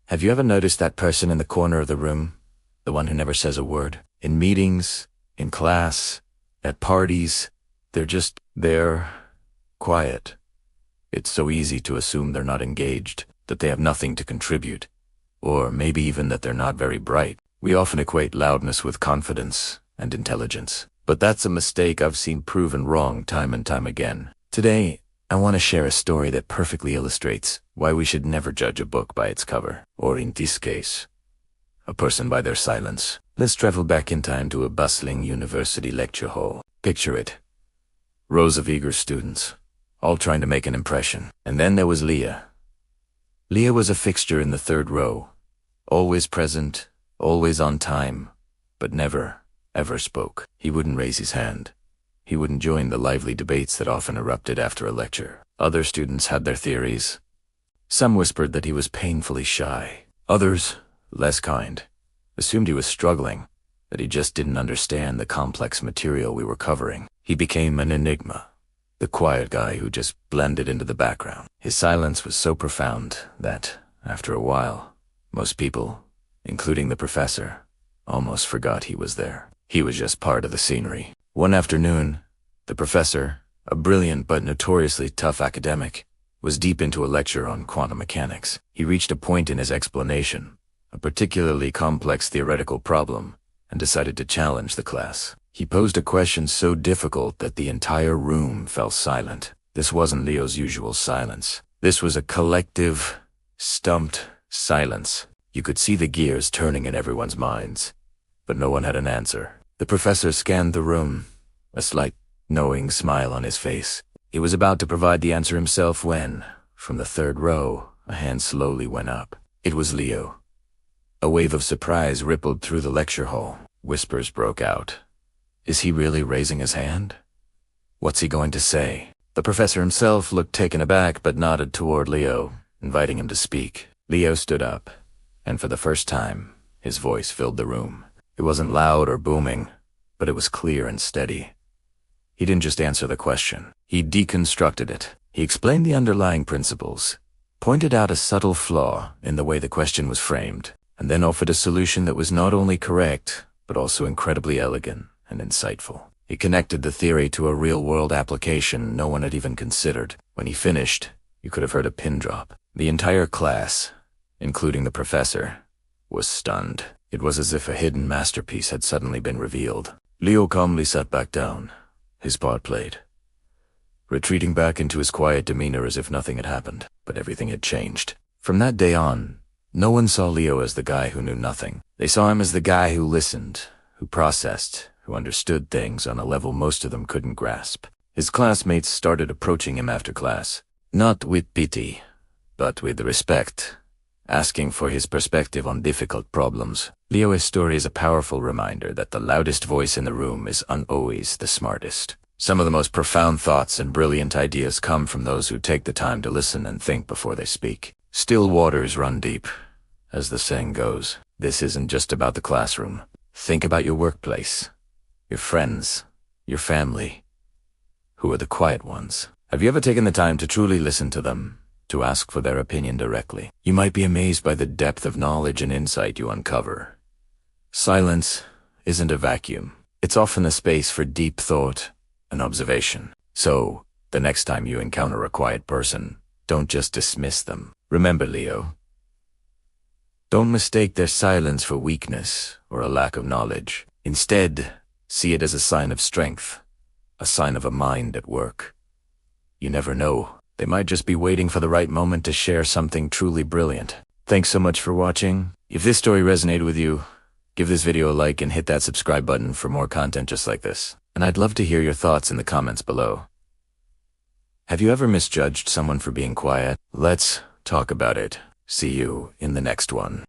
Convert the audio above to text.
Have you ever noticed that person in the corner of the room? The one who never says a word? In meetings, in class, at parties, they're just there, quiet. It's so easy to assume they're not engaged, that they have nothing to contribute, or maybe even that they're not very bright. We often equate loudness with confidence and intelligence, but that's a mistake I've seen proven wrong time and time again. Today, I want to share a story that perfectly illustrates why we should never judge a book by its cover, or in this case, a person by their silence. Let's travel back in time to a bustling university lecture hall. Picture it. Rows of eager students, all trying to make an impression. And then there was Leah. Leah was a fixture in the third row, always present, always on time, but never, ever spoke. He wouldn't raise his hand. He wouldn't join the lively debates that often erupted after a lecture. Other students had their theories. Some whispered that he was painfully shy. Others, less kind, assumed he was struggling, that he just didn't understand the complex material we were covering. He became an enigma, the quiet guy who just blended into the background. His silence was so profound that, after a while, most people, including the professor, almost forgot he was there. He was just part of the scenery. One afternoon, the professor, a brilliant but notoriously tough academic, was deep into a lecture on quantum mechanics. He reached a point in his explanation, a particularly complex theoretical problem, and decided to challenge the class. He posed a question so difficult that the entire room fell silent. This wasn't Leo's usual silence. This was a collective, stumped silence. You could see the gears turning in everyone's minds, but no one had an answer. The professor scanned the room, a slight, knowing smile on his face. He was about to provide the answer himself when, from the third row, a hand slowly went up. It was Leo. A wave of surprise rippled through the lecture hall. Whispers broke out. Is he really raising his hand? What's he going to say? The professor himself looked taken aback but nodded toward Leo, inviting him to speak. Leo stood up, and for the first time, his voice filled the room. It wasn't loud or booming, but it was clear and steady. He didn't just answer the question. He deconstructed it. He explained the underlying principles, pointed out a subtle flaw in the way the question was framed, and then offered a solution that was not only correct, but also incredibly elegant and insightful. He connected the theory to a real-world application no one had even considered. When he finished, you could have heard a pin drop. The entire class, including the professor, was stunned. It was as if a hidden masterpiece had suddenly been revealed. Leo calmly sat back down, his part played, retreating back into his quiet demeanor as if nothing had happened. But everything had changed. From that day on, no one saw Leo as the guy who knew nothing. They saw him as the guy who listened, who processed, who understood things on a level most of them couldn't grasp. His classmates started approaching him after class, not with pity, but with respect, asking for his perspective on difficult problems. Leo's story is a powerful reminder that the loudest voice in the room is always the smartest. Some of the most profound thoughts and brilliant ideas come from those who take the time to listen and think before they speak. Still waters run deep, as the saying goes. This isn't just about the classroom. Think about your workplace, your friends, your family. Who are the quiet ones? Have you ever taken the time to truly listen to them, to ask for their opinion directly? You might be amazed by the depth of knowledge and insight you uncover. Silence isn't a vacuum. It's often a space for deep thought and observation. So, the next time you encounter a quiet person, don't just dismiss them. Remember, Leo, don't mistake their silence for weakness or a lack of knowledge. Instead, see it as a sign of strength, a sign of a mind at work. You never know. They might just be waiting for the right moment to share something truly brilliant. Thanks so much for watching. If this story resonated with you, give this video a like and hit that subscribe button for more content just like this. And I'd love to hear your thoughts in the comments below. Have you ever misjudged someone for being quiet? Let's talk about it. See you in the next one.